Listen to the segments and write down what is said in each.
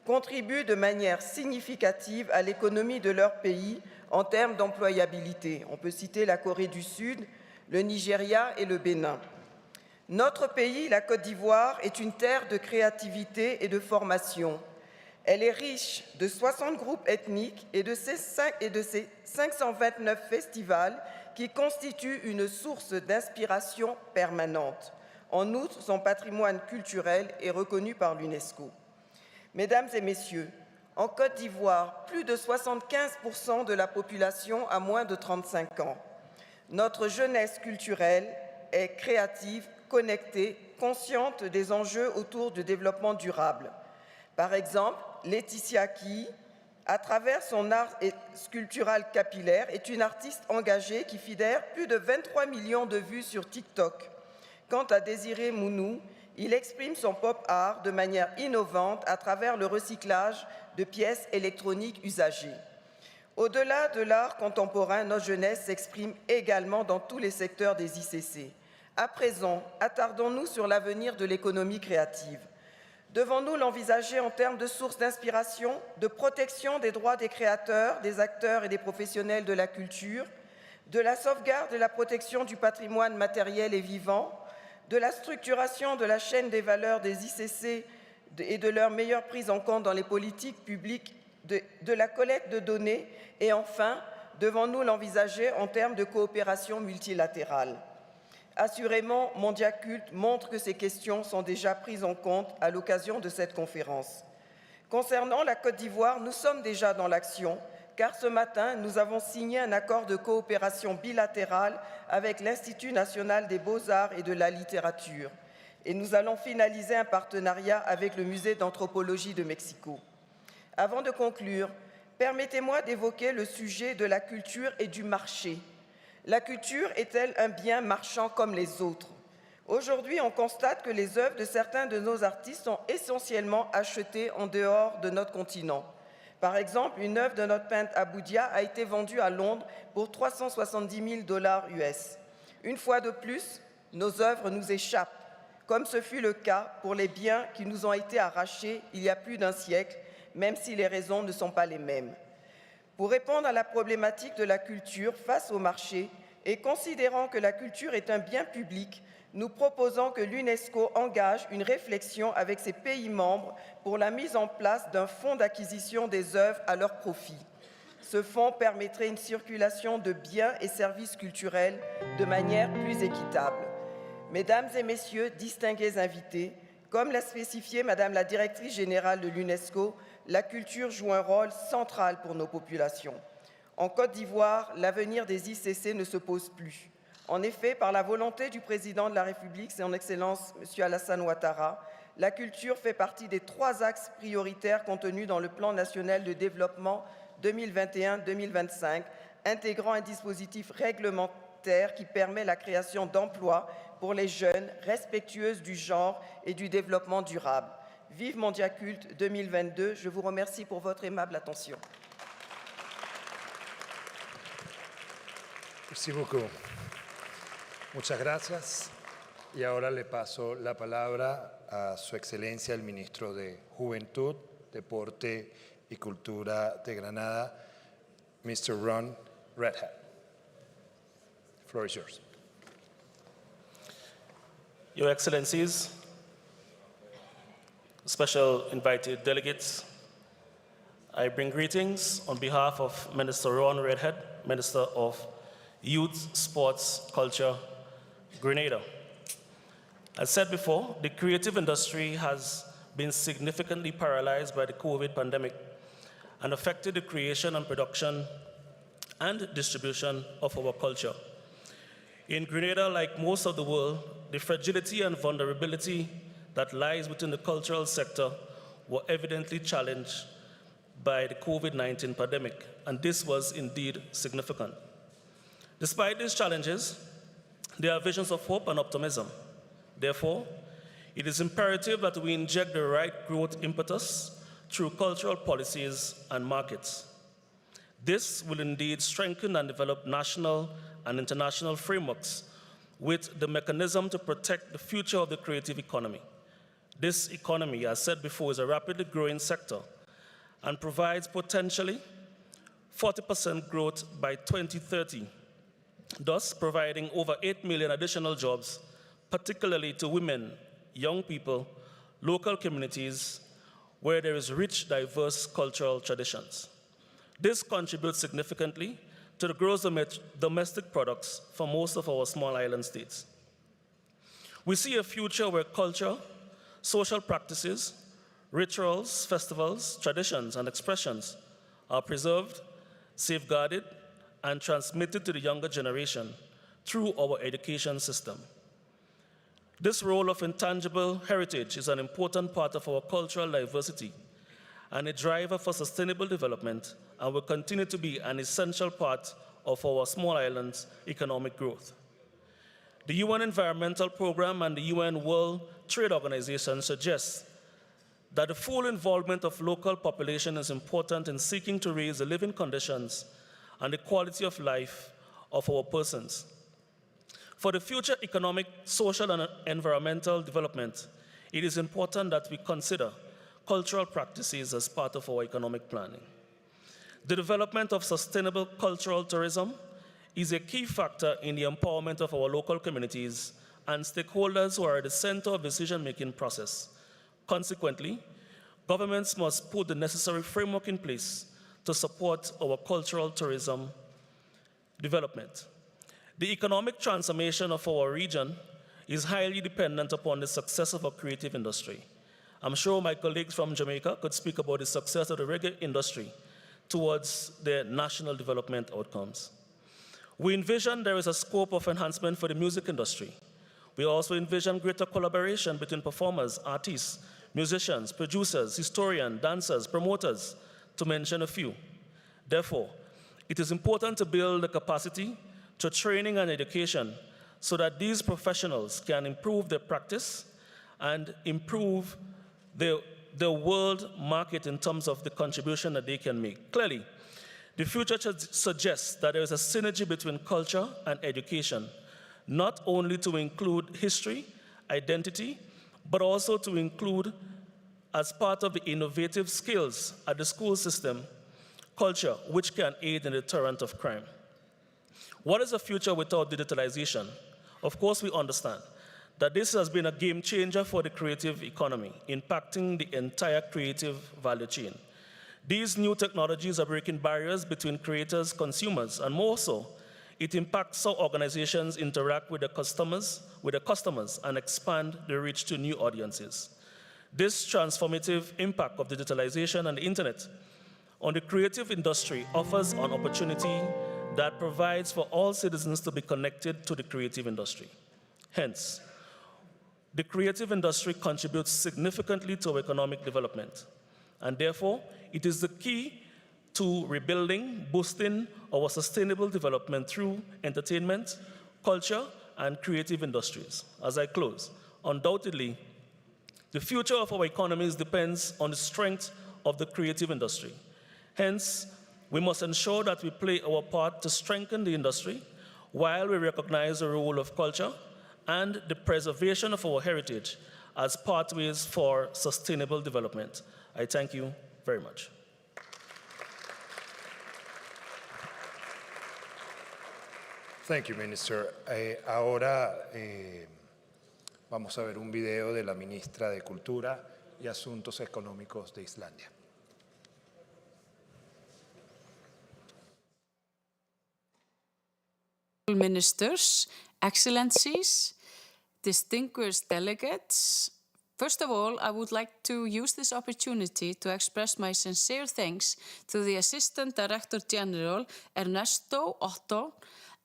contribuent de manière significative à l'économie de leur pays en termes d'employabilité. On peut citer la Corée du Sud, le Nigeria et le Bénin. Notre pays, la Côte d'Ivoire, est une terre de créativité et de formation. Elle est riche de 60 groupes ethniques et de ses 529 festivals qui constituent une source d'inspiration permanente. En outre, son patrimoine culturel est reconnu par l'UNESCO. Mesdames et messieurs, en Côte d'Ivoire, plus de 75% de la population a moins de 35 ans. Notre jeunesse culturelle est créative, connectée, consciente des enjeux autour du développement durable. Par exemple, Laetitia qui, à travers son art sculptural capillaire, est une artiste engagée qui fédère plus de 23 millions de vues sur TikTok. Quant à Désiré Mounou, il exprime son pop art de manière innovante à travers le recyclage de pièces électroniques usagées. Au-delà de l'art contemporain, notre jeunesse s'exprime également dans tous les secteurs des ICC. À présent, attardons-nous sur l'avenir de l'économie créative. Devons-nous l'envisager en termes de sources d'inspiration, de protection des droits des créateurs, des acteurs et des professionnels de la culture, de la sauvegarde et la protection du patrimoine matériel et vivant, de la structuration de la chaîne des valeurs des ICC et de leur meilleure prise en compte dans les politiques publiques, de la collecte de données et enfin, devons-nous l'envisager en termes de coopération multilatérale. Assurément, Mondiacult montre que ces questions sont déjà prises en compte à l'occasion de cette conférence. Concernant la Côte d'Ivoire, nous sommes déjà dans l'action, car ce matin, nous avons signé un accord de coopération bilatérale avec l'Institut national des beaux-arts et de la littérature. Et nous allons finaliser un partenariat avec le Musée d'anthropologie de Mexico. Avant de conclure, permettez-moi d'évoquer le sujet de la culture et du marché. La culture est-elle un bien marchand comme les autres? Aujourd'hui, on constate que les œuvres de certains de nos artistes sont essentiellement achetées en dehors de notre continent. Par exemple, une œuvre de notre peintre Aboudia a été vendue à Londres pour 370 000 $ US. Une fois de plus, nos œuvres nous échappent, comme ce fut le cas pour les biens qui nous ont été arrachés il y a plus d'un siècle, même si les raisons ne sont pas les mêmes. Pour répondre à la problématique de la culture face au marché et considérant que la culture est un bien public, nous proposons que l'UNESCO engage une réflexion avec ses pays membres pour la mise en place d'un fonds d'acquisition des œuvres à leur profit. Ce fonds permettrait une circulation de biens et services culturels de manière plus équitable. Mesdames et messieurs, distingués invités, comme l'a spécifié Madame la directrice générale de l'UNESCO, la culture joue un rôle central pour nos populations. En Côte d'Ivoire, l'avenir des ICC ne se pose plus. En effet, par la volonté du président de la République, son Excellence M. Alassane Ouattara, la culture fait partie des 3 axes prioritaires contenus dans le plan national de développement 2021-2025, intégrant un dispositif réglementaire qui permet la création d'emplois pour les jeunes, respectueuses du genre et du développement durable. Vive Mondiacult 2022. Je vous remercie pour votre aimable attention. Merci beaucoup. Muchas gracias. Y ahora le paso la palabra a Su Excelencia el Ministro de Juventud, Deporte y Cultura de Granada, Mr. Ron Redhead. The floor is yours. Your Excellencies, special invited delegates, I bring greetings on behalf of Minister Ron Redhead, Minister of Youth, Sports, Culture, Grenada. As said before, the creative industry has been significantly paralyzed by the COVID pandemic and affected the creation and production and distribution of our culture. In Grenada, like most of the world, the fragility and vulnerability that lies within the cultural sector were evidently challenged by the COVID-19 pandemic, and this was indeed significant. Despite these challenges, there are visions of hope and optimism. Therefore, it is imperative that we inject the right growth impetus through cultural policies and markets. This will indeed strengthen and develop national and international frameworks with the mechanism to protect the future of the creative economy. This economy, as said before, is a rapidly growing sector and provides potentially 40% growth by 2030, thus providing over 8 million additional jobs, particularly to women, young people, local communities, where there is rich, diverse cultural traditions. This contributes significantly to the gross domestic products for most of our small island states. We see a future where culture, social practices, rituals, festivals, traditions, and expressions are preserved, safeguarded, and transmitted to the younger generation through our education system. This role of intangible heritage is an important part of our cultural diversity and a driver for sustainable development, and will continue to be an essential part of our small islands' economic growth. The UN Environmental Programme and the UN World Trade Organization suggest that the full involvement of local population is important in seeking to raise the living conditions and the quality of life of our persons. For the future economic, social, and environmental development, it is important that we consider cultural practices as part of our economic planning. The development of sustainable cultural tourism is a key factor in the empowerment of our local communities and stakeholders who are at the center of the decision-making process. Consequently, governments must put the necessary framework in place to support our cultural tourism development. The economic transformation of our region is highly dependent upon the success of our creative industry. I'm sure my colleagues from Jamaica could speak about the success of the reggae industry towards their national development outcomes. We envision there is a scope of enhancement for the music industry. We also envision greater collaboration between performers, artists, musicians, producers, historians, dancers, promoters, to mention a few. Therefore, it is important to build the capacity to training and education so that these professionals can improve their practice and improve the world market in terms of the contribution that they can make. Clearly, the future suggests that there is a synergy between culture and education, not only to include history, identity, but also to include, as part of the innovative skills at the school system, culture, which can aid in the deterrent of crime. What is a future without digitalization? Of course, we understand that this has been a game changer for the creative economy, impacting the entire creative value chain. These new technologies are breaking barriers between creators, consumers, and more so, it impacts how organizations interact with their customers, and expand their reach to new audiences. This transformative impact of digitalization and the internet on the creative industry offers an opportunity that provides for all citizens to be connected to the creative industry. Hence, the creative industry contributes significantly to our economic development, and therefore, it is the key to rebuilding, boosting our sustainable development through entertainment, culture, and creative industries. As I close, undoubtedly, the future of our economies depends on the strength of the creative industry. Hence, we must ensure that we play our part to strengthen the industry while we recognize the role of culture and the preservation of our heritage as pathways for sustainable development. I thank you very much. Thank you, Minister. Ahora vamos a ver un video de la Ministra de Cultura y Asuntos Económicos de Islandia. Ministers, Excellencies, distinguished delegates, first of all, I would like to use this opportunity to express my sincere thanks to the Assistant Director General, Ernesto Otto,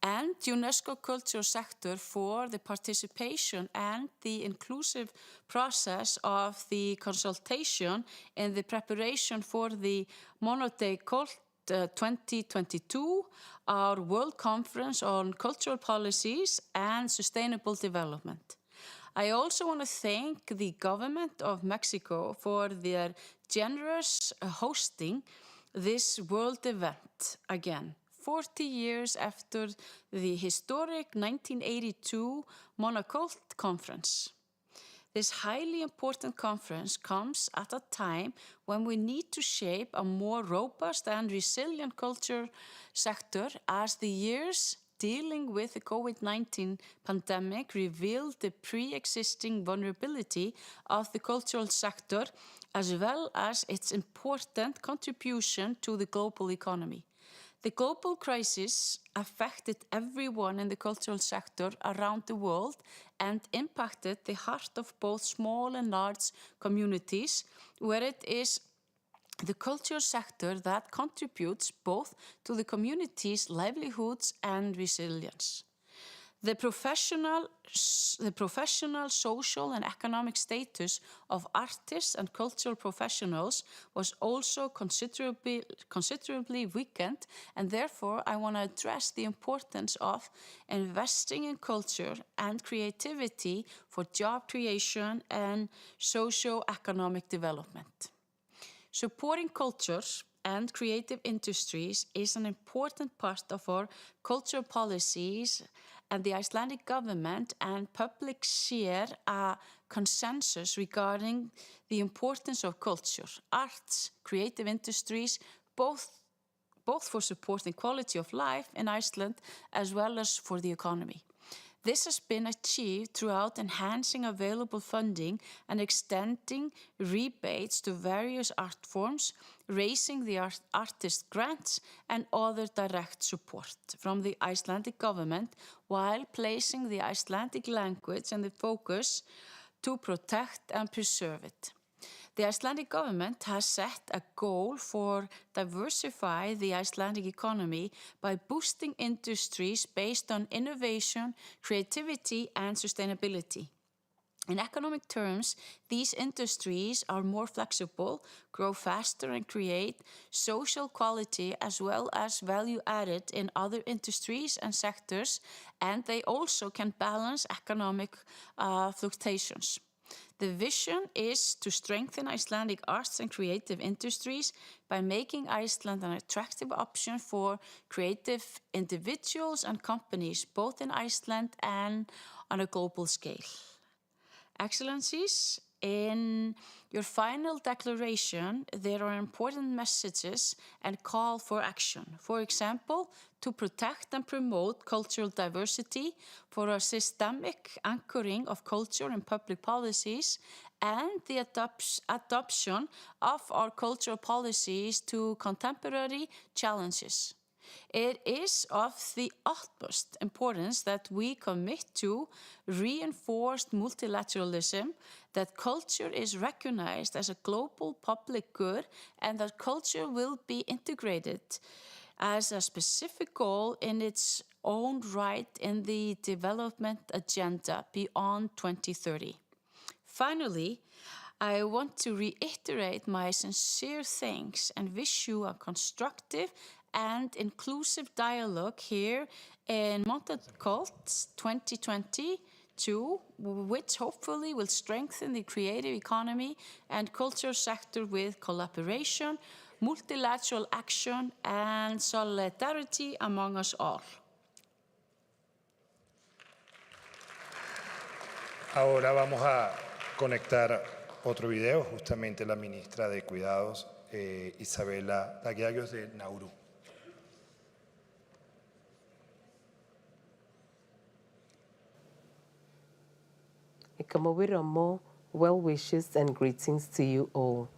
and UNESCO Culture Sector for the participation and the inclusive process of the consultation in the preparation for the Mondiacult 2022, our World Conference on Cultural Policies and Sustainable Development. I also want to thank the government of Mexico for their generous hosting this world event again, 40 years after the historic 1982 Mondiacult Conference. This highly important conference comes at a time when we need to shape a more robust and resilient culture sector, as the years dealing with the COVID-19 pandemic revealed the pre-existing vulnerability of the cultural sector, as well as its important contribution to the global economy. The global crisis affected everyone in the cultural sector around the world and impacted the heart of both small and large communities, where it is the cultural sector that contributes both to the community's livelihoods and resilience. The professional, social, and economic status of artists and cultural professionals was also considerably weakened, and therefore I want to address the importance of investing in culture and creativity for job creation and socio-economic development. Supporting cultures and creative industries is an important part of our cultural policies, and the Icelandic government and public share a consensus regarding the importance of culture, arts, creative industries, both for supporting quality of life in Iceland as well as for the economy. This has been achieved throughout enhancing available funding and extending rebates to various art forms, raising the artist grants and other direct support from the Icelandic government, while placing the Icelandic language in the focus to protect and preserve it. The Icelandic government has set a goal for diversify the Icelandic economy by boosting industries based on innovation, creativity, and sustainability. In economic terms, these industries are more flexible, grow faster, and create social quality as well as value added in other industries and sectors, and they also can balance economic fluctuations. The vision is to strengthen Icelandic arts and creative industries by making Iceland an attractive option for creative individuals and companies, both in Iceland and on a global scale. Excellencies, in your final declaration, there are important messages and call for action. For example, to protect and promote cultural diversity, for a systemic anchoring of culture in public policies, and the adoption of our cultural policies to contemporary challenges. It is of the utmost importance that we commit to reinforced multilateralism, that culture is recognized as a global public good, and that culture will be integrated as a specific goal in its own right in the development agenda beyond 2030. Finally, I want to reiterate my sincere thanks and wish you a constructive and inclusive dialogue here in Mondiacult 2022, which hopefully will strengthen the creative economy and culture sector with collaboration, multilateral action, and solidarity among us all. Ahora vamos a conectar otro video, justamente la ministra de Cuidados, Isabela Tagliagios de Nauru. Ikamowiromo, well wishes and greetings to you all.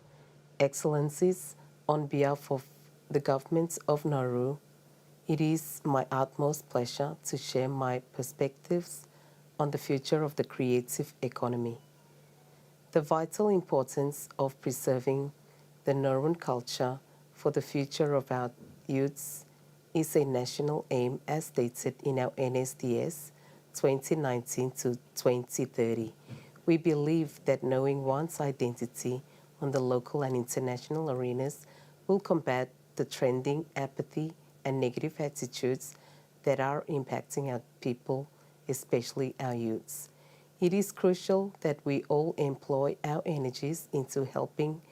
Excellencies, on behalf of the government of Nauru, it is my utmost pleasure to share my perspectives on the future of the creative economy. The vital importance of preserving the Nauruan culture for the future of our youths is a national aim as stated in our NSDS 2019 to 2030. We believe that knowing one's identity on the local and international arenas will combat the trending apathy and negative attitudes that are impacting our people, especially our youths. It is crucial that we all employ our energies into helping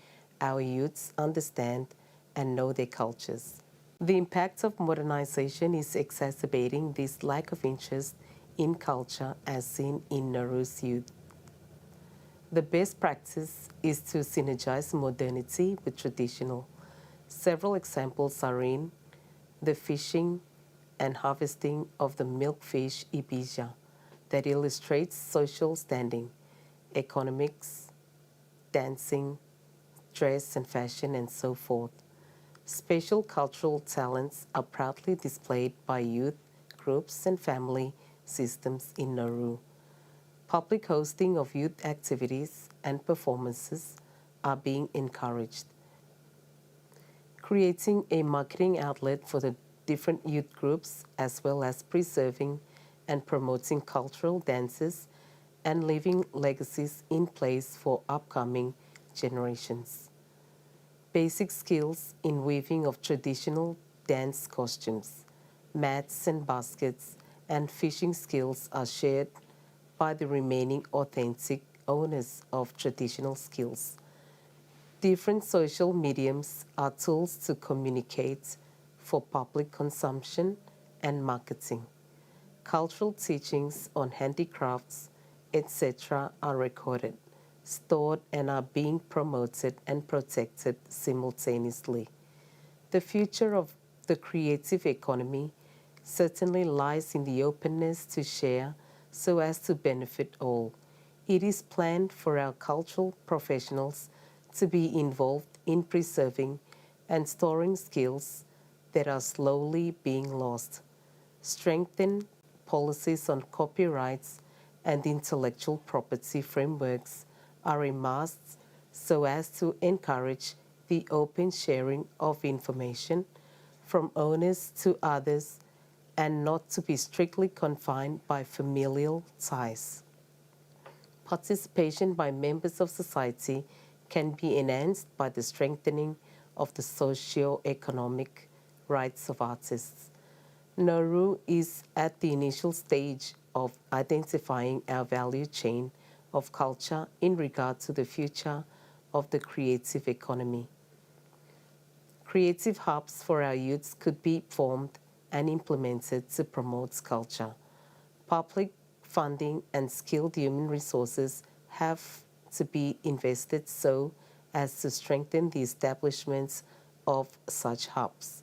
our youths understand and know their cultures. The impact of modernization is exacerbating this lack of interest in culture as seen in Nauru's youth. The best practice is to synergize modernity with traditional. Several examples are in the fishing and harvesting of the milkfish Ibiza that illustrates social standing, economics, dancing, dress and fashion, and so forth. Special cultural talents are proudly displayed by youth, groups, and family systems in Nauru. Public hosting of youth activities and performances are being encouraged. Creating a marketing outlet for the different youth groups, as well as preserving and promoting cultural dances and leaving legacies in place for upcoming generations. Basic skills in weaving of traditional dance costumes, mats and baskets, and fishing skills are shared by the remaining authentic owners of traditional skills. Different social mediums are tools to communicate for public consumption and marketing. Cultural teachings on handicrafts, etc. are recorded, stored, and are being promoted and protected simultaneously. The future of the creative economy certainly lies in the openness to share so as to benefit all. It is planned for our cultural professionals to be involved in preserving and storing skills that are slowly being lost. Strengthen policies on copyrights and intellectual property frameworks are a must so as to encourage the open sharing of information from owners to others and not to be strictly confined by familial ties. Participation by members of society can be enhanced by the strengthening of the socio-economic rights of artists. Nauru is at the initial stage of identifying our value chain of culture in regard to the future of the creative economy. Creative hubs for our youths could be formed and implemented to promote culture. Public funding and skilled human resources have to be invested so as to strengthen the establishments of such hubs.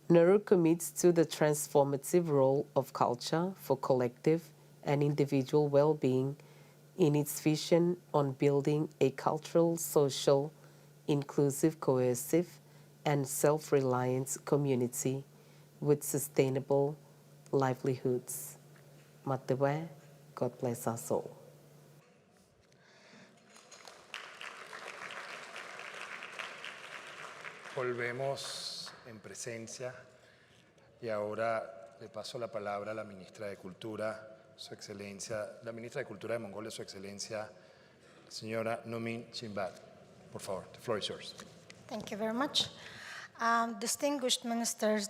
Nauru commits to the transformative role of culture for collective and individual well-being in its vision on building a cultural, social, inclusive, cohesive, and self-reliant community with sustainable livelihoods. Matewe, God bless us all. Volvemos en presencia y ahora le paso la palabra a la ministra de Cultura, Su Excelencia, la ministra de Cultura de Mongolia, Su Excelencia, señora Nomin Chimbat. Por favor, the floor is yours. Thank you very much. Distinguished ministers,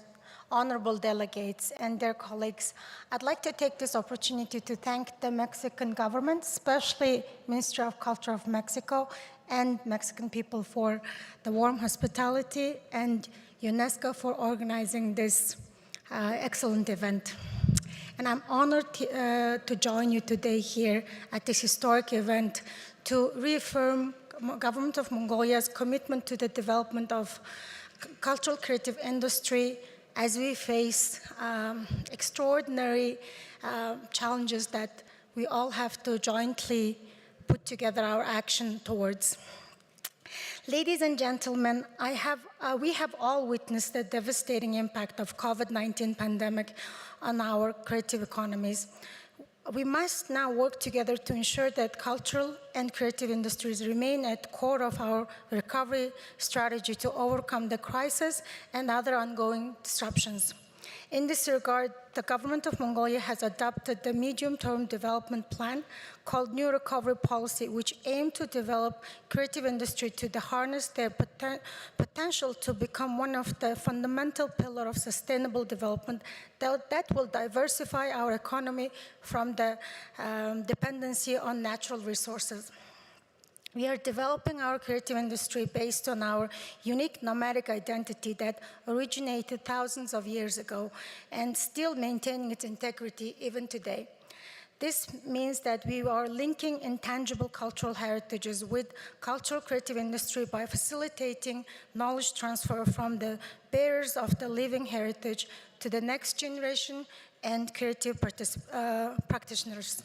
honorable delegates, and their colleagues, I'd like to take this opportunity to thank the Mexican government, especially Ministry of Culture of Mexico, and Mexican people for the warm hospitality, and UNESCO for organizing this excellent event. And I'm honored to join you today here at this historic event to reaffirm Government of Mongolia's commitment to the development of cultural creative industry as we face extraordinary challenges that we all have to jointly put together our action towards. Ladies and gentlemen, we have all witnessed the devastating impact of COVID-19 pandemic on our creative economies. We must now work together to ensure that cultural and creative industries remain at the core of our recovery strategy to overcome the crisis and other ongoing disruptions. In this regard, the government of Mongolia has adopted the medium-term development plan called New Recovery Policy, which aims to develop creative industry to harness their potential to become one of the fundamental pillars of sustainable development that will diversify our economy from the dependency on natural resources. We are developing our creative industry based on our unique nomadic identity that originated thousands of years ago and still maintaining its integrity even today. This means that we are linking intangible cultural heritages with cultural creative industry by facilitating knowledge transfer from the bearers of the living heritage to the next generation and creative practitioners.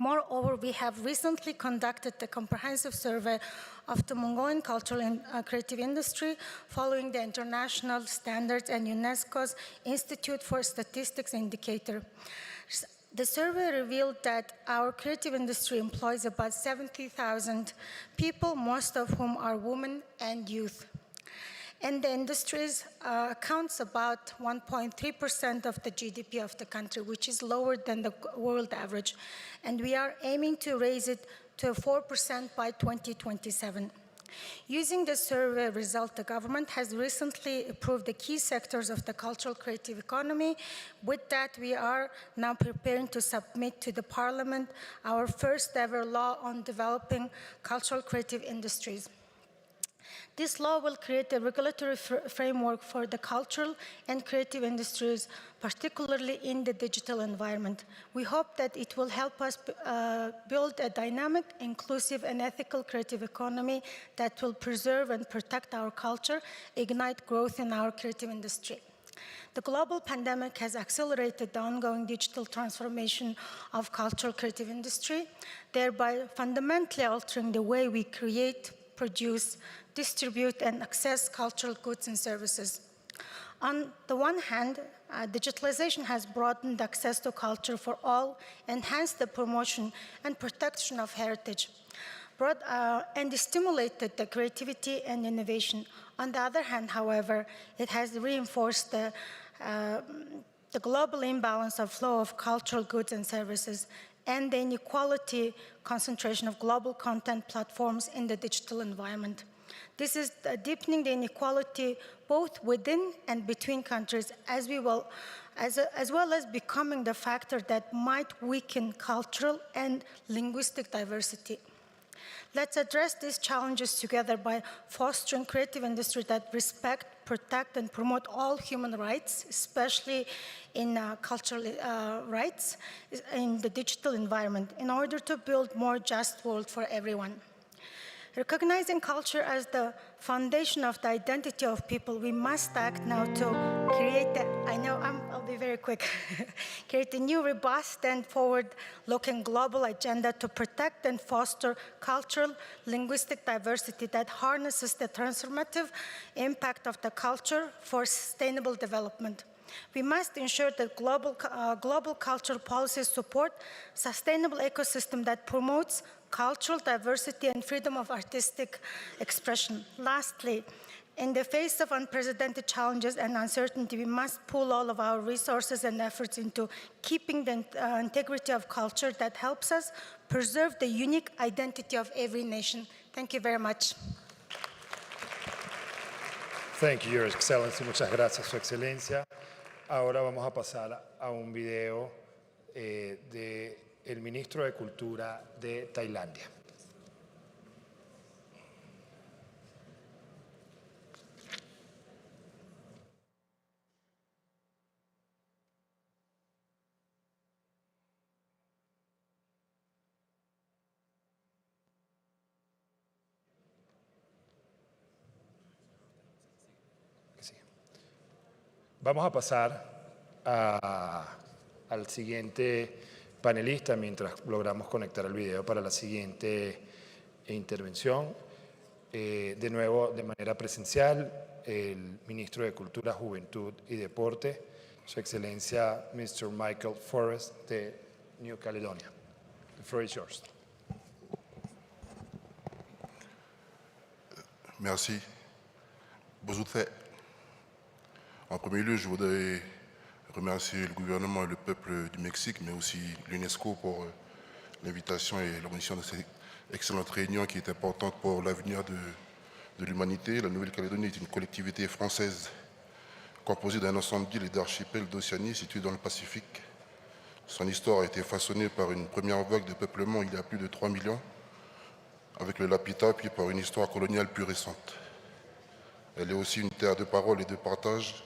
Moreover, we have recently conducted a comprehensive survey of the Mongolian cultural and creative industry following the international standards and UNESCO's Institute for Statistics indicator. The survey revealed that our creative industry employs about 70,000 people, most of whom are women and youth. And the industries accounts about 1.3% of the GDP of the country, which is lower than the world average. And we are aiming to raise it to 4% by 2027. Using the survey result, the government has recently approved the key sectors of the cultural creative economy. With that, we are now preparing to submit to the Parliament our first ever law on developing cultural creative industries. This law will create a regulatory framework for the cultural and creative industries, particularly in the digital environment. We hope that it will help us build a dynamic, inclusive, and ethical creative economy that will preserve and protect our culture, ignite growth in our creative industry. The global pandemic has accelerated the ongoing digital transformation of cultural creative industry, thereby fundamentally altering the way we create, produce, distribute, and access cultural goods and services. On the one hand, digitalization has broadened access to culture for all, enhanced the promotion and protection of heritage, and stimulated the creativity and innovation. On the other hand, however, it has reinforced the global imbalance of flow of cultural goods and services and the inequality concentration of global content platforms in the digital environment. This is deepening the inequality both within and between countries, as well as becoming the factor that might weaken cultural and linguistic diversity. Let's address these challenges together by fostering creative industry that respect, protect, and promote all human rights, especially in cultural rights in the digital environment, in order to build a more just world for everyone. Recognizing culture as the foundation of the identity of people, we must act now to create I'll be very quick, create a new, robust, and forward-looking global agenda to protect and foster cultural, linguistic diversity that harnesses the transformative impact of the culture for sustainable development. We must ensure that global cultural policies support sustainable ecosystem that promotes cultural diversity and freedom of artistic expression. Lastly, in the face of unprecedented challenges and uncertainty, we must pool all of our resources and efforts into keeping the integrity of culture that helps us preserve the unique identity of every nation. Thank you very much. Thank you, Your Excellency. Muchas gracias, Su Excelencia. Ahora vamos a pasar a un video del Ministro de Cultura de Tailandia. Vamos a pasar al siguiente panelista mientras logramos conectar el video para la siguiente intervención. De nuevo, de manera presencial, el Ministro de Cultura, Juventud y Deporte, Su Excelencia Mr. Michael Forrest de New Caledonia. The floor is yours. Merci. Bonjour. En premier lieu, je voudrais remercier le gouvernement et le peuple du Mexique, mais aussi l'UNESCO pour l'invitation et l'organisation de cette excellente réunion qui est importante pour l'avenir de l'humanité. La Nouvelle-Calédonie est une collectivité française composée d'un ensemble d'îles et d'archipels d'Océanie situés dans le Pacifique. Son histoire a été façonnée par une première vague de peuplement il y a plus de 3 millions, avec le Lapita, puis par une histoire coloniale plus récente. Elle est aussi une terre de parole et de partage.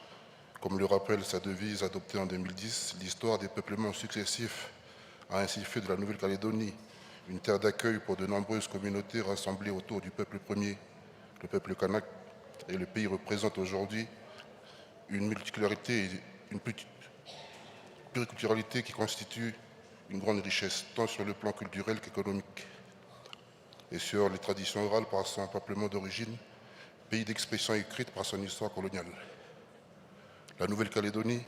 Comme le rappelle sa devise adoptée en 2010, l'histoire des peuplements successifs a ainsi fait de la Nouvelle-Calédonie une terre d'accueil pour de nombreuses communautés rassemblées autour du peuple premier, le peuple kanak, et le pays représente aujourd'hui une multiculturalité et une pluriculturalité qui constitue une grande richesse, tant sur le plan culturel qu'économique, et sur les traditions orales par son peuplement d'origine, pays d'expression écrite par son histoire coloniale. La Nouvelle-Calédonie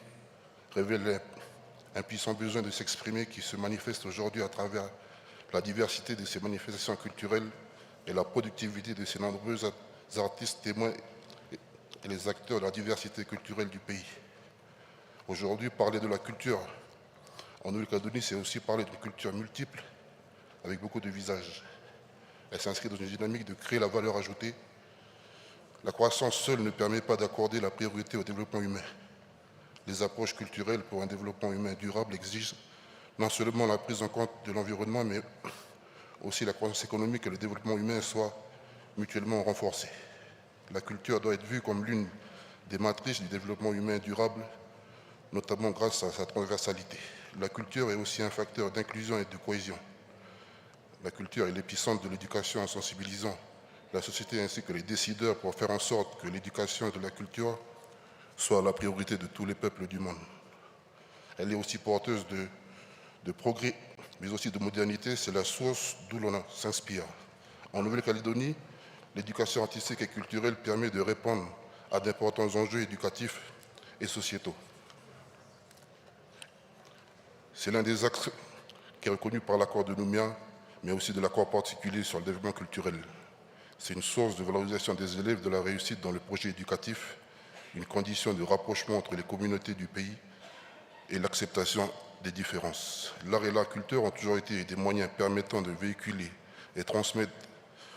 révèle un puissant besoin de s'exprimer qui se manifeste aujourd'hui à travers la diversité de ses manifestations culturelles et la productivité de ses nombreux artistes, témoins et les acteurs de la diversité culturelle du pays. Aujourd'hui, parler de la culture en Nouvelle-Calédonie, c'est aussi parler d'une culture multiple, avec beaucoup de visages. Elle s'inscrit dans une dynamique de créer la valeur ajoutée. La croissance seule ne permet pas d'accorder la priorité au développement humain. Les approches culturelles pour un développement humain durable exigent non seulement la prise en compte de l'environnement, mais aussi la croissance économique et le développement humain soient mutuellement renforcés. La culture doit être vue comme l'une des matrices du développement humain durable, notamment grâce à sa transversalité. La culture est aussi un facteur d'inclusion et de cohésion. La culture est l'épicentre de l'éducation en sensibilisant la société ainsi que les décideurs pour faire en sorte que l'éducation de la culture soit la priorité de tous les peuples du monde. Elle est aussi porteuse de progrès, mais aussi de modernité. C'est la source d'où l'on s'inspire. En Nouvelle-Calédonie, l'éducation artistique et culturelle permet de répondre à d'importants enjeux éducatifs et sociétaux. C'est l'un des axes qui est reconnu par l'accord de Nouméa, mais aussi de l'accord particulier sur le développement culturel. C'est une source de valorisation des élèves de la réussite dans le projet éducatif, une condition de rapprochement entre les communautés du pays et l'acceptation des différences. L'art et la culture ont toujours été des moyens permettant de véhiculer et transmettre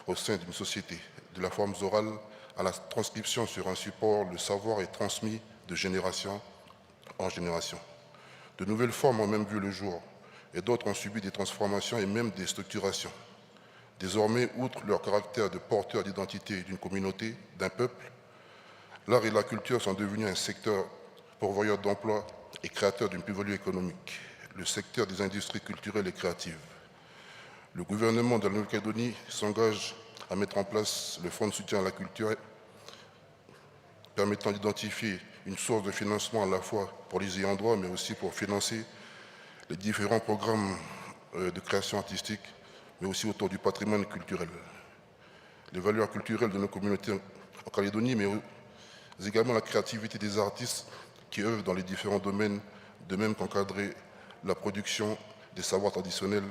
au sein d'une société. De la forme orale à la transcription sur un support, le savoir est transmis de génération en génération. De nouvelles formes ont même vu le jour et d'autres ont subi des transformations et même des structurations. Désormais, outre leur caractère de porteur d'identité d'une communauté, d'un peuple, l'art et la culture sont devenus un secteur pourvoyeur d'emplois et créateur d'une plus-value économique, le secteur des industries culturelles et créatives. Le gouvernement de la Nouvelle-Calédonie s'engage à mettre en place le fonds de soutien à la culture permettant d'identifier une source de financement à la fois pour les ayants droit, mais aussi pour financer les différents programmes de création artistique, mais aussi autour du patrimoine culturel. Les valeurs culturelles de nos communautés en Calédonie, mais également la créativité des artistes qui œuvrent dans les différents domaines, de même qu'encadrer la production des savoirs traditionnels,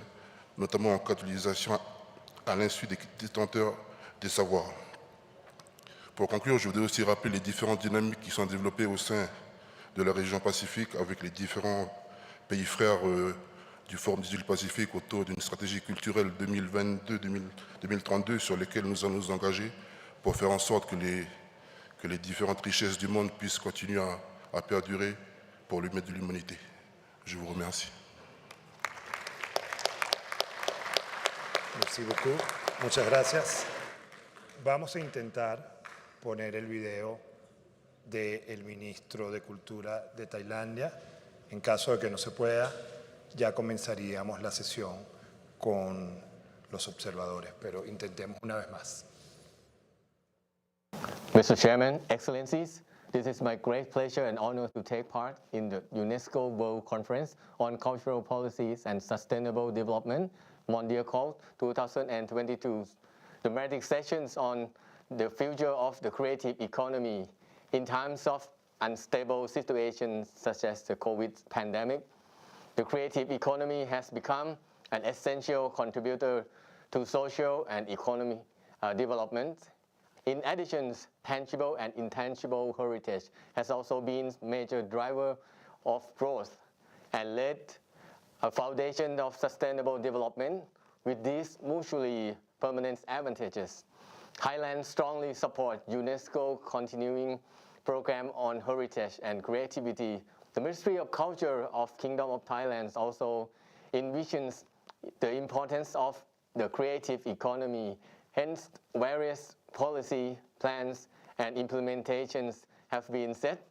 notamment en cas d'utilisation à l'insu des détenteurs des savoirs. Pour conclure, je voudrais aussi rappeler les différentes dynamiques qui sont développées au sein de la région Pacifique avec les différents pays frères du Forum des îles Pacifiques autour d'une stratégie culturelle 2022-2032 sur lesquelles nous allons nous engager pour faire en sorte que les différentes richesses du monde puissent continuer à perdurer pour le bien de l'humanité. Je vous remercie. Merci beaucoup. Muchas gracias. Vamos a intentar poner el video del ministro de Cultura de Tailandia. En caso de que no se pueda, ya comenzaríamos la sesión con los observadores, pero intentemos una vez más. Mr. Chairman, Excellencies, this is my great pleasure and honor to take part in the UNESCO World Conference on Cultural Policies and Sustainable Development, Mondiacult 2022, thematic sessions on the future of the creative economy in times of unstable situations such as the COVID pandemic. The creative economy has become an essential contributor to social and economic development. In addition, tangible and intangible heritage has also been a major driver of growth and laid a foundation of sustainable development. With these mutually permanent advantages, Thailand strongly supports UNESCO continuing program on heritage and creativity. The Ministry of Culture of Kingdom of Thailand also envisions the importance of the creative economy. Hence, various policy plans and implementations have been set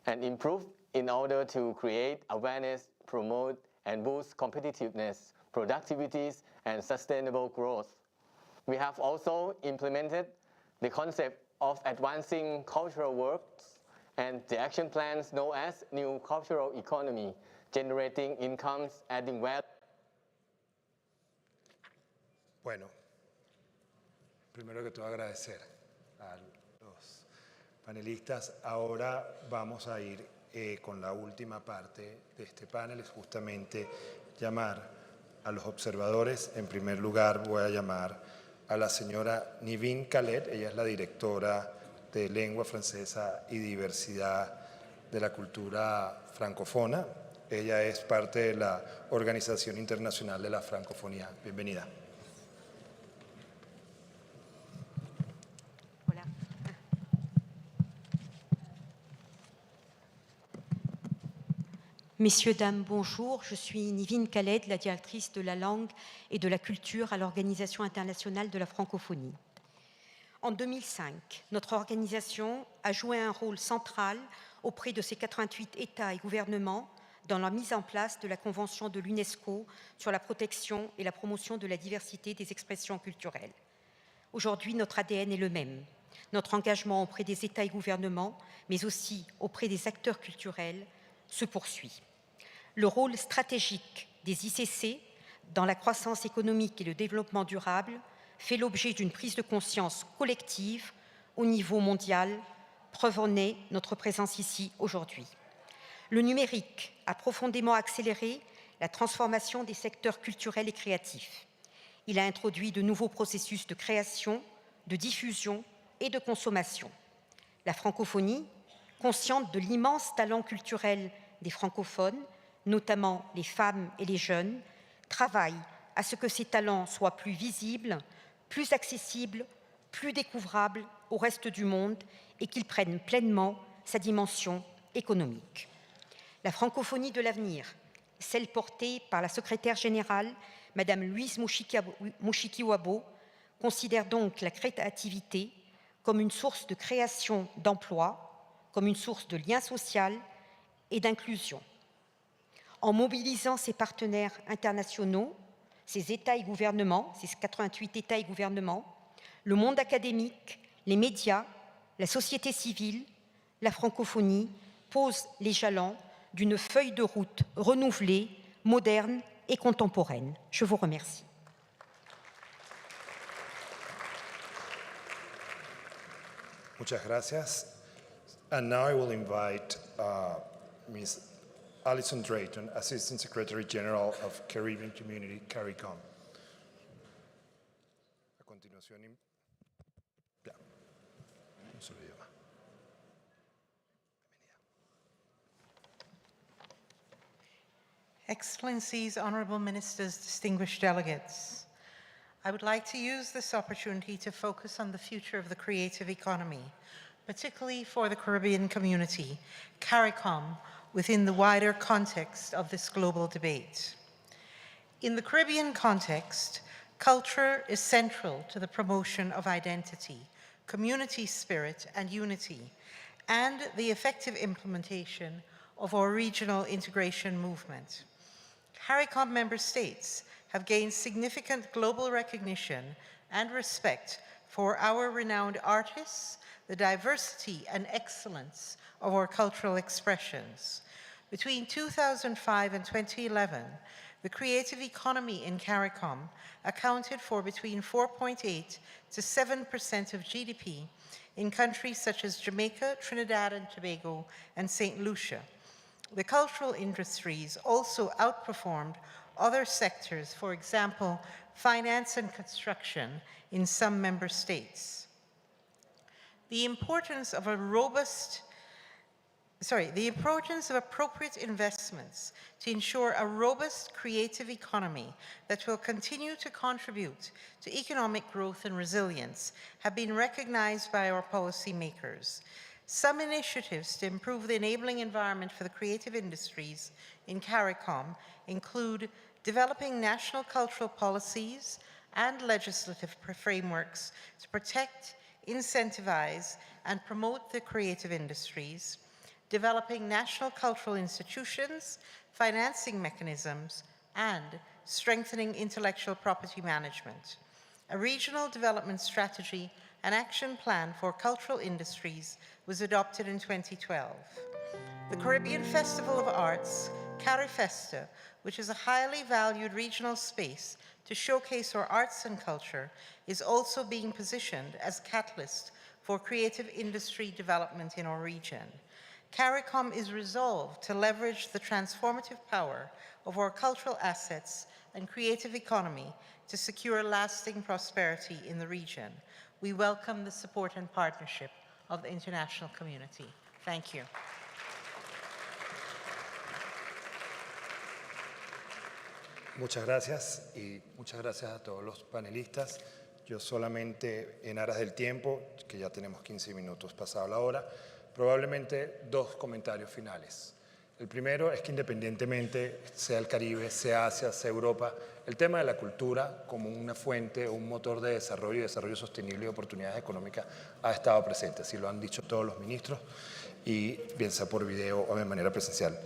and improved in order to create awareness, promote, and boost competitiveness, productivity, and sustainable growth. We have also implemented the concept of advancing cultural works and the action plans known as New Cultural Economy, generating incomes, adding value. Bueno, primero que todo agradecer a los panelistas. Ahora vamos a ir con la última parte de este panel, es justamente llamar a los observadores. En primer lugar voy a llamar a la señora Nivine Khaled, ella es la directora de Lengua Francesa y Diversidad de la Cultura Francófona. Ella es parte de la Organización Internacional de la Francofonía. Bienvenida. Hola. Messieurs, dames, bonjour. Je suis Nivine Khaled, la directrice de la langue et de la culture à l'Organisation internationale de la francophonie. En 2005, notre organisation a joué un rôle central auprès de ses 88 États et gouvernements dans la mise en place de la Convention de l'UNESCO sur la protection et la promotion de la diversité des expressions culturelles. Aujourd'hui, notre ADN est le même. Notre engagement auprès des États et gouvernements, mais aussi auprès des acteurs culturels, se poursuit. Le rôle stratégique des ICC dans la croissance économique et le développement durable fait l'objet d'une prise de conscience collective au niveau mondial. Preuve en est notre présence ici aujourd'hui. Le numérique a profondément accéléré la transformation des secteurs culturels et créatifs. Il a introduit de nouveaux processus de création, de diffusion et de consommation. La francophonie, consciente de l'immense talent culturel des francophones, notamment les femmes et les jeunes, travaille à ce que ces talents soient plus visibles, plus accessibles, plus découvrables au reste du monde et qu'ils prennent pleinement sa dimension économique. La francophonie de l'avenir, celle portée par la secrétaire générale, Madame Louise Mushikiwabo, considère donc la créativité comme une source de création d'emplois, comme une source de lien social et d'inclusion. En mobilisant ses partenaires internationaux, ses États et gouvernements, ses 88 États et gouvernements, le monde académique, les médias, la société civile, la francophonie pose les jalons d'une feuille de route renouvelée, moderne et contemporaine. Je vous remercie. Muchas gracias. And now I will invite Ms. Alison Drayton, Assistant Secretary General of Caribbean Community, CARICOM. A continuación, ya, un solo idioma. Excellencies, Honourable Ministers, distinguished delegates, I would like to use this opportunity to focus on the future of the creative economy, particularly for the Caribbean community, CARICOM, within the wider context of this global debate. In the Caribbean context, culture is central to the promotion of identity, community spirit and unity, and the effective implementation of our regional integration movement. CARICOM member states have gained significant global recognition and respect for our renowned artists, the diversity and excellence of our cultural expressions. Between 2005 and 2011, the creative economy in CARICOM accounted for between 4.8 to 7% of GDP in countries such as Jamaica, Trinidad and Tobago, and St. Lucia. The cultural industries also outperformed other sectors, for example, finance and construction in some member states. The importance of appropriate investments to ensure a robust creative economy that will continue to contribute to economic growth and resilience have been recognized by our policymakers. Some initiatives to improve the enabling environment for the creative industries in CARICOM include developing national cultural policies and legislative frameworks to protect, incentivize, and promote the creative industries, developing national cultural institutions, financing mechanisms, and strengthening intellectual property management. A regional development strategy and action plan for cultural industries was adopted in 2012. The Caribbean Festival of Arts, Carifesta, which is a highly valued regional space to showcase our arts and culture, is also being positioned as catalyst for creative industry development in our region. CARICOM is resolved to leverage the transformative power of our cultural assets and creative economy to secure lasting prosperity in the region. We welcome the support and partnership of the international community. Thank you. Muchas gracias y muchas gracias a todos los panelistas. Yo solamente, en aras del tiempo, que ya tenemos 15 minutos pasado la hora, probablemente dos comentarios finales. El primero es que independientemente sea el Caribe, sea Asia, sea Europa, el tema de la cultura como una fuente o un motor de desarrollo y desarrollo sostenible y oportunidades económicas ha estado presente, así lo han dicho todos los ministros, y bien sea por video o de manera presencial.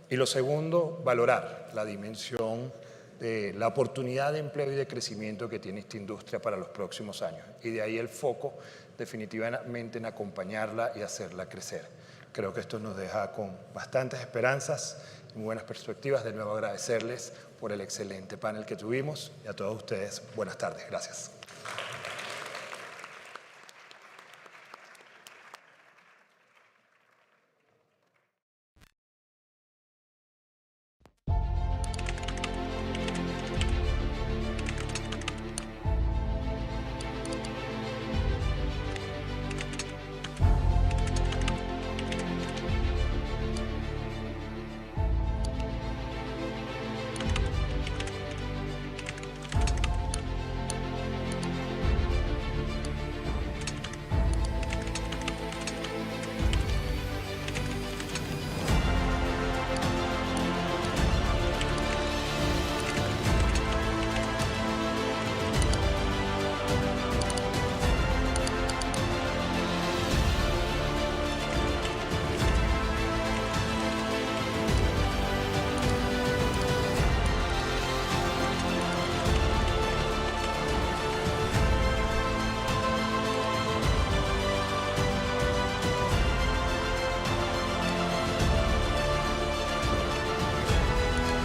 Y lo segundo, valorar la dimensión de la oportunidad de empleo y de crecimiento que tiene esta industria para los próximos años. Y de ahí el foco definitivamente en acompañarla y hacerla crecer. Creo que esto nos deja con bastantes esperanzas y buenas perspectivas. De nuevo agradecerles por el excelente panel que tuvimos y a todos ustedes buenas tardes. Gracias.